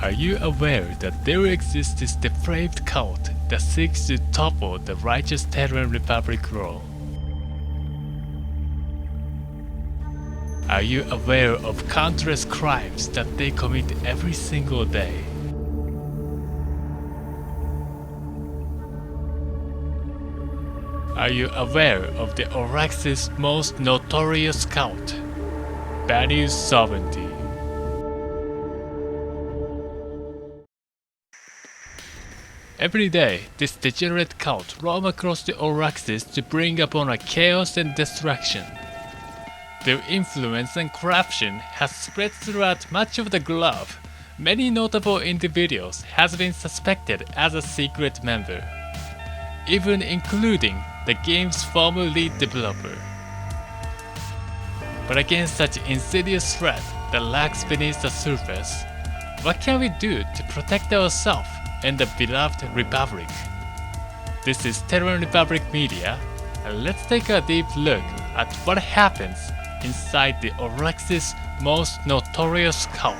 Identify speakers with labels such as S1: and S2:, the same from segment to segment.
S1: Are you aware that there exists this depraved cult that seeks to topple the righteous Terran Republic rule? Are you aware of countless crimes that they commit every single day? Are you aware of the Auraxis' most notorious cult, Vanu Soverignty? Every day, this degenerate cult roam across the Auraxis to bring upon a chaos and destruction. Their influence and corruption has spread throughout much of the globe. Many notable individuals have been suspected as a secret member, even including the game's former lead developer. But against such insidious threat that lurks beneath the surface, what can we do to protect ourselves and the beloved Republic? This is Terran Republic Media, and let's take a deep look at what happens inside the Auraxis' most notorious cult.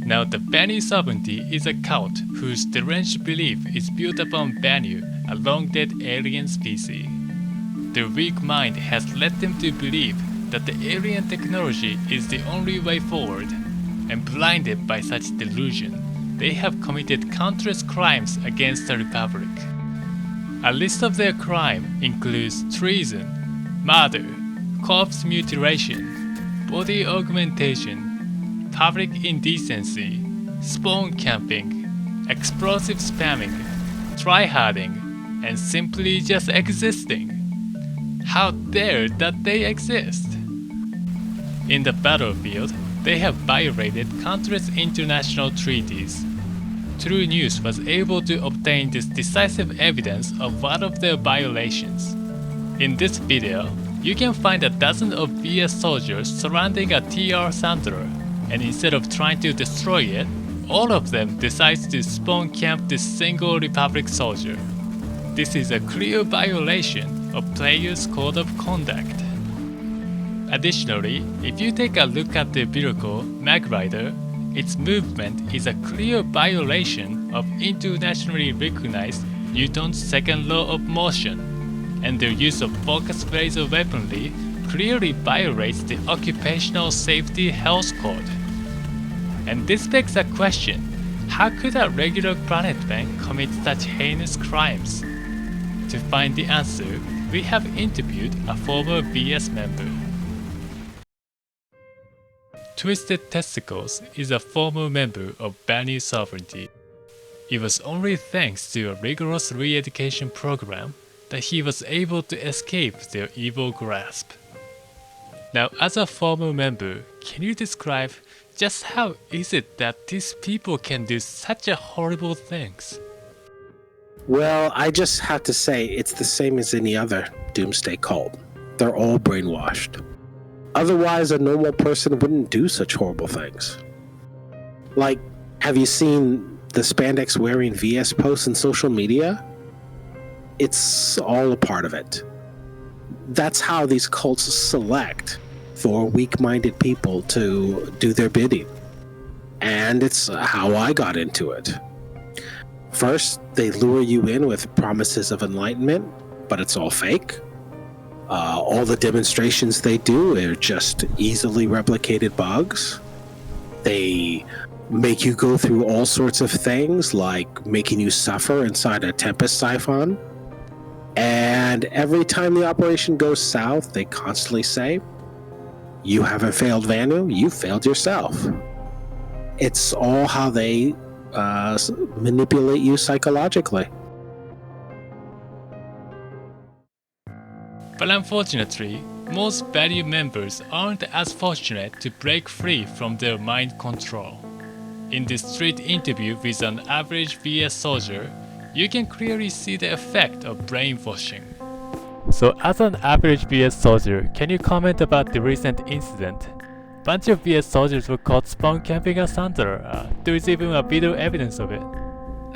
S1: Now, the Vanu Soverignty is a cult whose deranged belief is built upon Vanu, a long-dead alien species. Their weak mind has led them to believe that the alien technology is the only way forward, and blinded by such delusion, they have committed countless crimes against the Republic. A list of their crimes includes treason, murder, corpse mutilation, body augmentation, public indecency, spawn camping, explosive spamming, tryharding, and simply just existing. How dare that they exist? In the battlefield, they have violated countless international treaties. True News was able to obtain this decisive evidence of one of their violations. In this video, you can find a dozen of VS soldiers surrounding a TR Sandler, and instead of trying to destroy it, all of them decides to spawn camp this single Republic soldier. This is a clear violation of players' code of conduct. Additionally, if you take a look at the vehicle, Magrider, its movement is a clear violation of internationally recognized Newton's second law of motion, and their use of focus laser weaponry clearly violates the Occupational Safety Health Code. And this begs a question: how could a regular planetman commit such heinous crimes? To find the answer, we have interviewed a former VS member. Twisted Testicles is a former member of Vanu Soverignty. It was only thanks to a rigorous re-education program that he was able to escape their evil grasp. Now, as a former member, can you describe just how is it that these people can do such a horrible things?
S2: Well, I just have to say it's the same as any other doomsday cult. They're all brainwashed. Otherwise, a normal person wouldn't do such horrible things. Like, have you seen the spandex wearing VS posts on social media? It's all a part of it. That's how these cults select for weak-minded people to do their bidding. And it's how I got into it. First, they lure you in with promises of enlightenment, but it's all fake. All the demonstrations they do are just easily replicated bugs. They make you go through all sorts of things, like making you suffer inside a Tempest siphon. And every time the operation goes south, they constantly say, "You haven't failed Vanu, you failed yourself." It's all how they manipulate you psychologically.
S1: But unfortunately, most Vanu members aren't as fortunate to break free from their mind control. In this street interview with an average VS soldier, you can clearly see the effect of brainwashing. So as an average VS soldier, can you comment about the recent incident? Bunch of VS soldiers were caught spawn camping a Sandler. There is even a video evidence of it.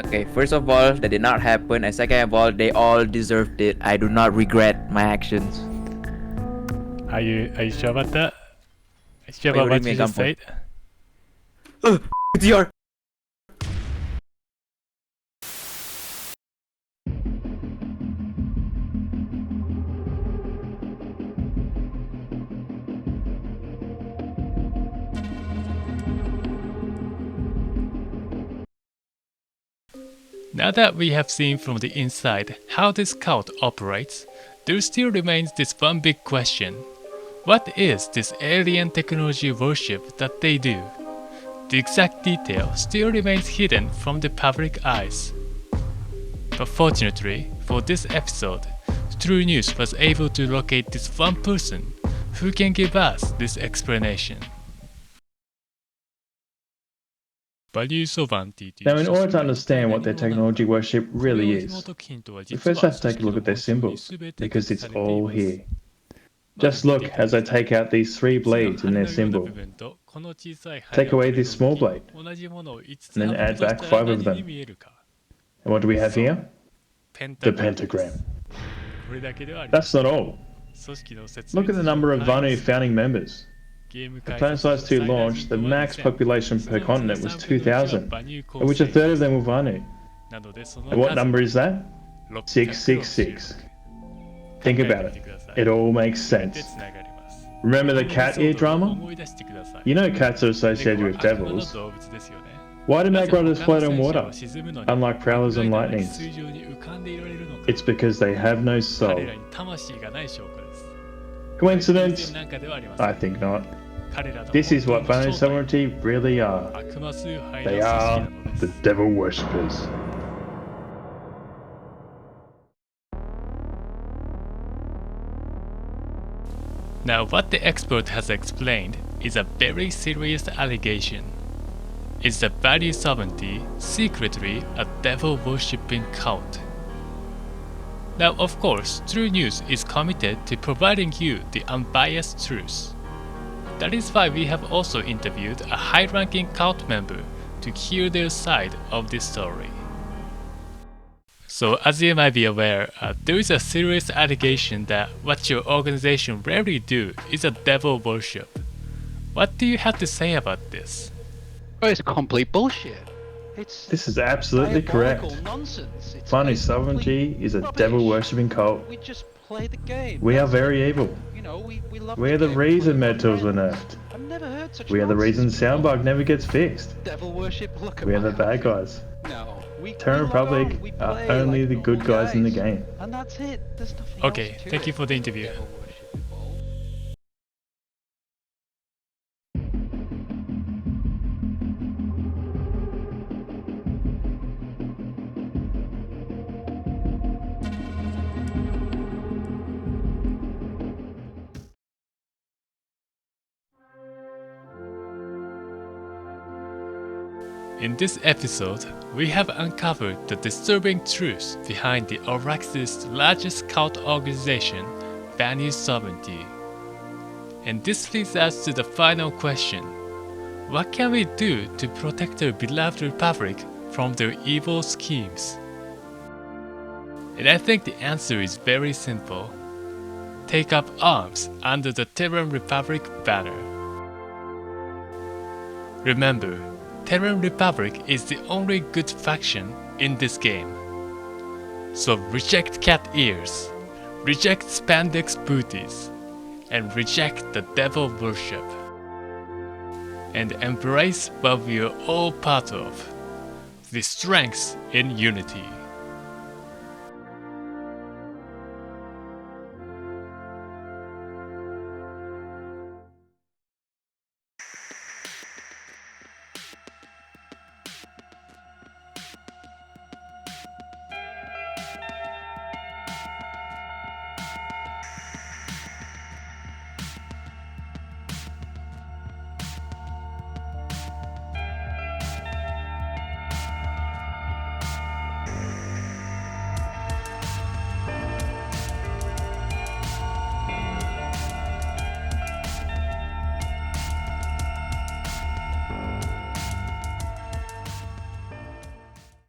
S3: Okay, first of all, that did not happen, and second of all, they all deserved it. I do not regret my actions.
S1: Are you sure about that? Are you sure
S3: Wait,
S1: about
S3: what
S1: what
S3: do you
S1: you
S3: mean,
S1: just
S3: Gunpoint?
S1: said?
S3: It's your...
S1: Now that we have seen from the inside how this cult operates, there still remains this one big question. What is this alien technology worship that they do? The exact detail still remains hidden from the public eyes. But fortunately, for this episode, True News was able to locate this one person who can give us this explanation. Vanu Soverignty.
S4: Now, in order to understand what their technology worship really is, we first have to take a look at their symbols, because it's all here. Just look as I take out these 3 blades in their symbol. Take away this small blade, and then add back 5 of them. And what do we have here? The pentagram. That's not all. Look at the number of Vanu founding members. When Planetside 2 launched, the max population per continent was 2,000, of which a third of them were Vanu. And what number is that? 666. Think about it. It all makes sense. Remember the cat ear drama? You know cats are associated with devils. Why do magrudders float on water, unlike prowlers and lightnings? It's because they have no soul. Coincidence? I think not. This is what Vanu Soverignty really are. They are the devil worshippers.
S1: Now what the expert has explained is a very serious allegation. Is the Vanu Soverignty secretly a devil worshipping cult? Now of course, True News is committed to providing you the unbiased truth. That is why we have also interviewed a high-ranking cult member to hear their side of this story. So as you might be aware, there is a serious allegation that what your organization rarely do is a devil worship. What do you have to say about this?
S5: Oh, it's complete bullshit.
S4: This is absolutely correct. Vanu Soverignty is a devil worshipping cult.
S5: We just play the game.
S4: We are very evil.
S5: You know, we love
S4: We are the reason Medtools were nerfed.
S5: I've never heard such
S4: We are the reason
S5: nonsense.
S4: Soundbug never gets fixed.
S5: Devil worship. Look at
S4: We are
S5: my
S4: the bad
S5: eyes.
S4: guys.
S5: No,
S4: Terran Republic are only the good guys in the game.
S5: And that's it. There's nothing
S1: Okay,
S5: else to
S1: thank you
S5: it.
S1: for the interview.
S5: Devil worship involved.
S1: In this episode, we have uncovered the disturbing truth behind the Auraxis' largest cult organization, Vanu Soverignty. And this leads us to the final question. What can we do to protect our beloved Republic from their evil schemes? And I think the answer is very simple. Take up arms under the Terran Republic banner. Remember, Terran Republic is the only good faction in this game. So reject cat ears, reject spandex booties, and reject the devil worship. And embrace what we are all part of, the strength in unity.